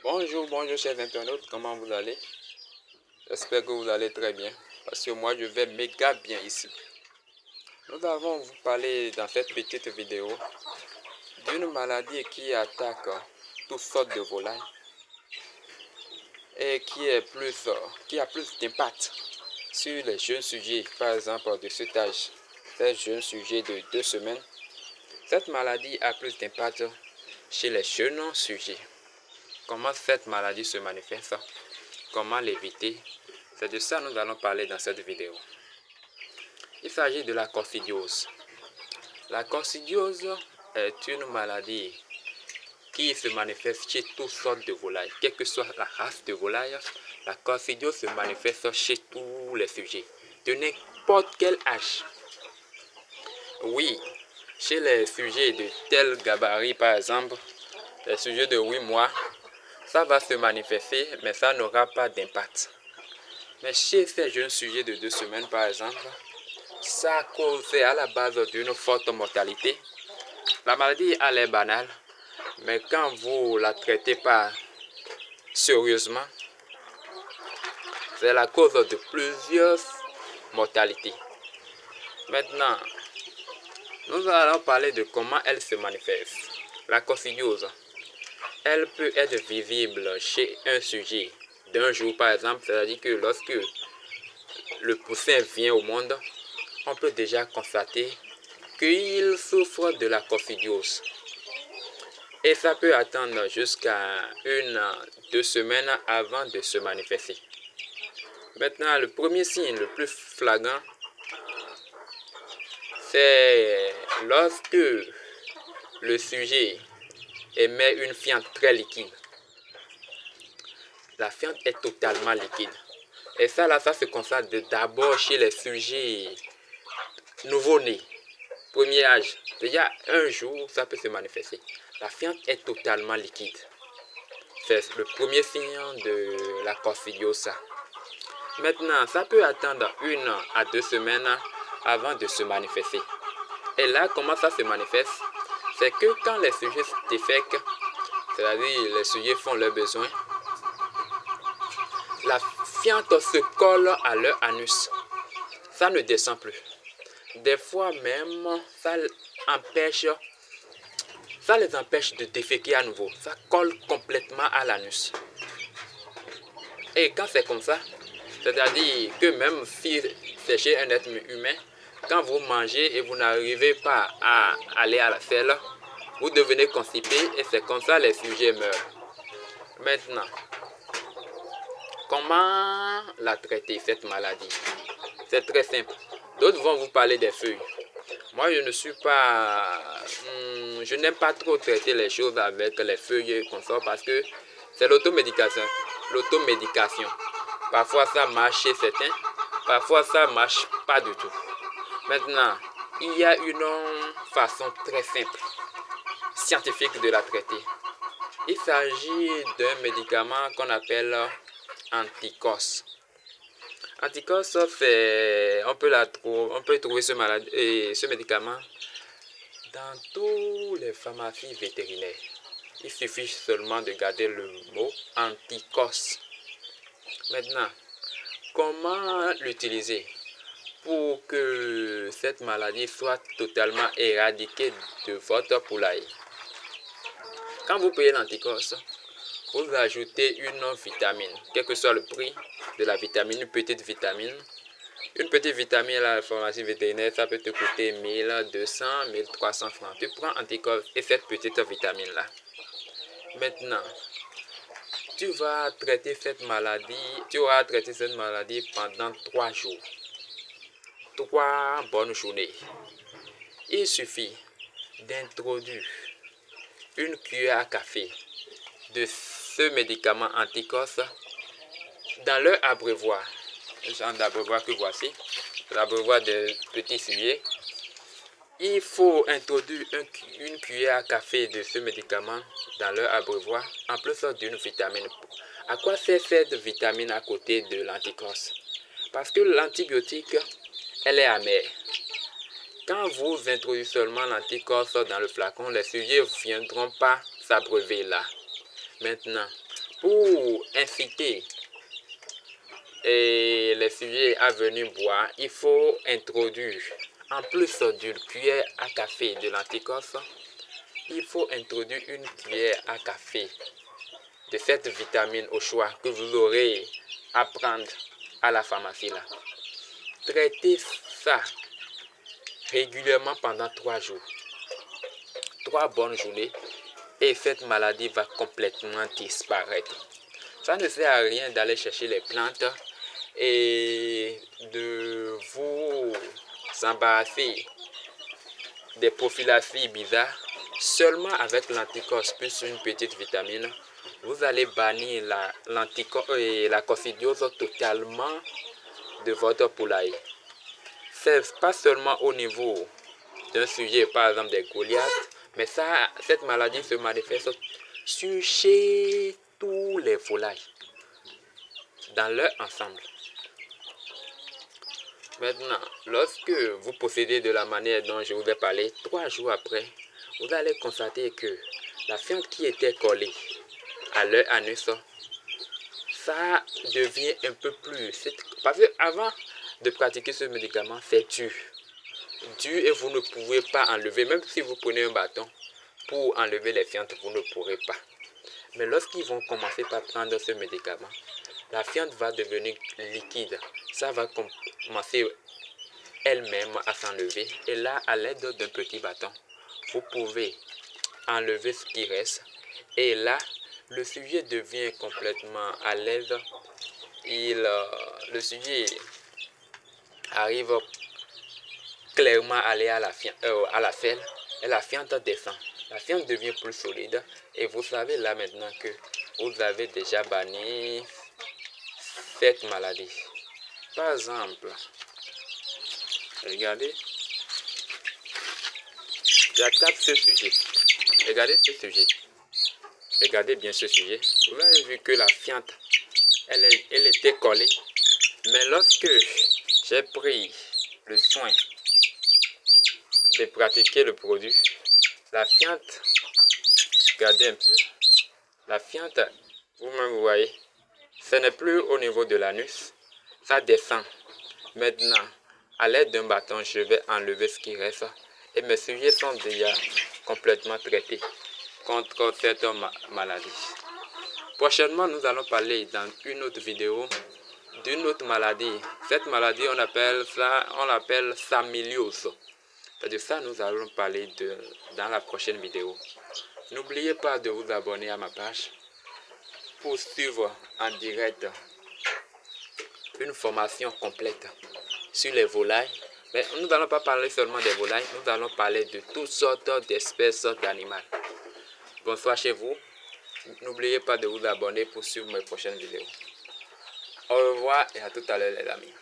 Bonjour chers internautes, comment vous allez? J'espère que vous allez très bien, parce que moi je vais méga bien ici. Nous allons vous parler dans cette petite vidéo d'une maladie qui attaque toutes sortes de volailles et qui a plus d'impact sur les jeunes sujets, par exemple de cet âge, ces jeunes sujets de 2 semaines. Cette maladie a plus d'impact chez les jeunes sujets. Comment cette maladie se manifeste? Comment l'éviter? C'est de ça que nous allons parler dans cette vidéo. Il s'agit de la coccidiose. La coccidiose est une maladie qui se manifeste chez toutes sortes de volailles. Quelle que soit la race de volaille, la coccidiose se manifeste chez tous les sujets, de n'importe quel âge. Oui, chez les sujets de tel gabarit, par exemple, les sujets de 8 mois, ça va se manifester, mais ça n'aura pas d'impact. Mais chez ces jeunes sujets de 2 semaines, par exemple, ça cause à la base d'une forte mortalité. La maladie, elle est banale, mais quand vous ne la traitez pas sérieusement, c'est la cause de plusieurs mortalités. Maintenant, nous allons parler de comment elle se manifeste. La coccidiose, elle peut être visible chez un sujet d'un jour, par exemple, c'est-à-dire que lorsque le poussin vient au monde, on peut déjà constater qu'il souffre de la coccidiose. Et ça peut attendre jusqu'à 1-2 semaines avant de se manifester. Maintenant, le premier signe le plus flagrant, c'est lorsque le sujet émet une fiente très liquide. La fiente est totalement liquide. Et ça se constate d'abord chez les sujets nouveau-nés, premier âge. Déjà un jour, ça peut se manifester. La fiente est totalement liquide. C'est le premier signe de la coccidiose. Maintenant, ça peut attendre 1-2 semaines avant de se manifester. Et là, comment ça se manifeste? C'est que quand les sujets défèquent, c'est-à-dire les sujets font leurs besoins, la fiente se colle à leur anus. Ça ne descend plus. Des fois même, ça les empêche de déféquer à nouveau. Ça colle complètement à l'anus. Et quand c'est comme ça, c'est-à-dire que même si c'est chez un être humain, quand vous mangez et vous n'arrivez pas à aller à la selle, vous devenez constipé et c'est comme ça les sujets meurent. Maintenant, comment la traiter cette maladie? C'est très simple. D'autres vont vous parler des feuilles. Moi, je n'aime pas trop traiter les choses avec les feuilles comme ça parce que c'est l'automédication. Parfois, ça marche chez certains, parfois, ça ne marche pas du tout. Maintenant, il y a une façon très simple, scientifique de la traiter. Il s'agit d'un médicament qu'on appelle Anticos. Anticos, on peut trouver ce médicament dans toutes les pharmacies vétérinaires. Il suffit seulement de garder le mot Anticos. Maintenant, comment l'utiliser pour que cette maladie soit totalement éradiquée de votre poulailler? Quand vous payez l'Anticos, vous ajoutez une vitamine, quel que soit le prix de la vitamine, une petite vitamine. Une petite vitamine à la pharmacie vétérinaire, ça peut te coûter 1200, 1300 francs. Tu prends Anticos et cette petite vitamine-là. Maintenant, tu auras traité cette maladie pendant 3 jours. 3 bonnes journées. Il suffit d'introduire une cuillère à café de ce médicament Anticos dans leur abreuvoir. Le genre d'abreuvoir que voici, l'abreuvoir des petits sujets. Il faut introduire une cuillère à café de ce médicament dans leur abreuvoir, en plus d'une vitamine. À quoi sert cette vitamine à côté de l'Anticos? Parce que l'antibiotique, elle est amère. Quand vous introduisez seulement l'Anticos dans le flacon, les sujets ne viendront pas s'abreuver là. Maintenant, Pour inciter les sujets à venir boire, il faut introduire, en plus d'une cuillère à café de l'anticorse, il faut introduire une cuillère à café de cette vitamine au choix que vous aurez à prendre à la pharmacie là. Traitez ça régulièrement pendant 3 jours. 3 bonnes journées et cette maladie va complètement disparaître. Ça ne sert à rien d'aller chercher les plantes et de vous embarrasser des prophylaxies bizarres. Seulement avec l'anticorse plus une petite vitamine, vous allez bannir la coccidiose totalement de votre poulailler. C'est pas seulement au niveau d'un sujet, par exemple des Goliaths, mais cette maladie se manifeste chez tous les volailles, dans leur ensemble. Maintenant, lorsque vous possédez de la manière dont je vous ai parlé, 3 jours après, vous allez constater que la fiente qui était collée à leur anus, ça devient un peu plus... Parce qu'avant de pratiquer ce médicament, c'est dur. Dur et vous ne pouvez pas enlever, même si vous prenez un bâton pour enlever les fientes, vous ne pourrez pas. Mais lorsqu'ils vont commencer par prendre ce médicament, la fiente va devenir liquide. Ça va commencer elle-même à s'enlever. Et là, à l'aide d'un petit bâton, vous pouvez enlever ce qui reste. Et là, le sujet devient complètement à l'aise. Le sujet arrive clairement à aller à la selle et la fiente descend. La fiente devient plus solide et vous savez là maintenant que vous avez déjà banni cette maladie. Par exemple, regardez, j'attrape ce sujet. Regardez ce sujet. Regardez bien ce sujet. Vous avez vu que la fiente, elle était collée. Mais lorsque j'ai pris le soin de pratiquer le produit, la fiente, regardez un peu, la fiente, vous-même vous voyez, ce n'est plus au niveau de l'anus, ça descend. Maintenant, à l'aide d'un bâton, je vais enlever ce qui reste et mes sujets sont déjà complètement traités contre cette maladie. Prochainement, nous allons parler dans une autre vidéo d'une autre maladie. Cette maladie, on l'appelle samiliose. De ça, nous allons parler dans la prochaine vidéo. N'oubliez pas de vous abonner à ma page pour suivre en direct une formation complète sur les volailles. Mais nous n'allons pas parler seulement des volailles, nous allons parler de toutes sortes d'espèces d'animaux. Bonsoir chez vous. N'oubliez pas de vous abonner pour suivre mes prochaines vidéos. Au revoir et à tout à l'heure les amis.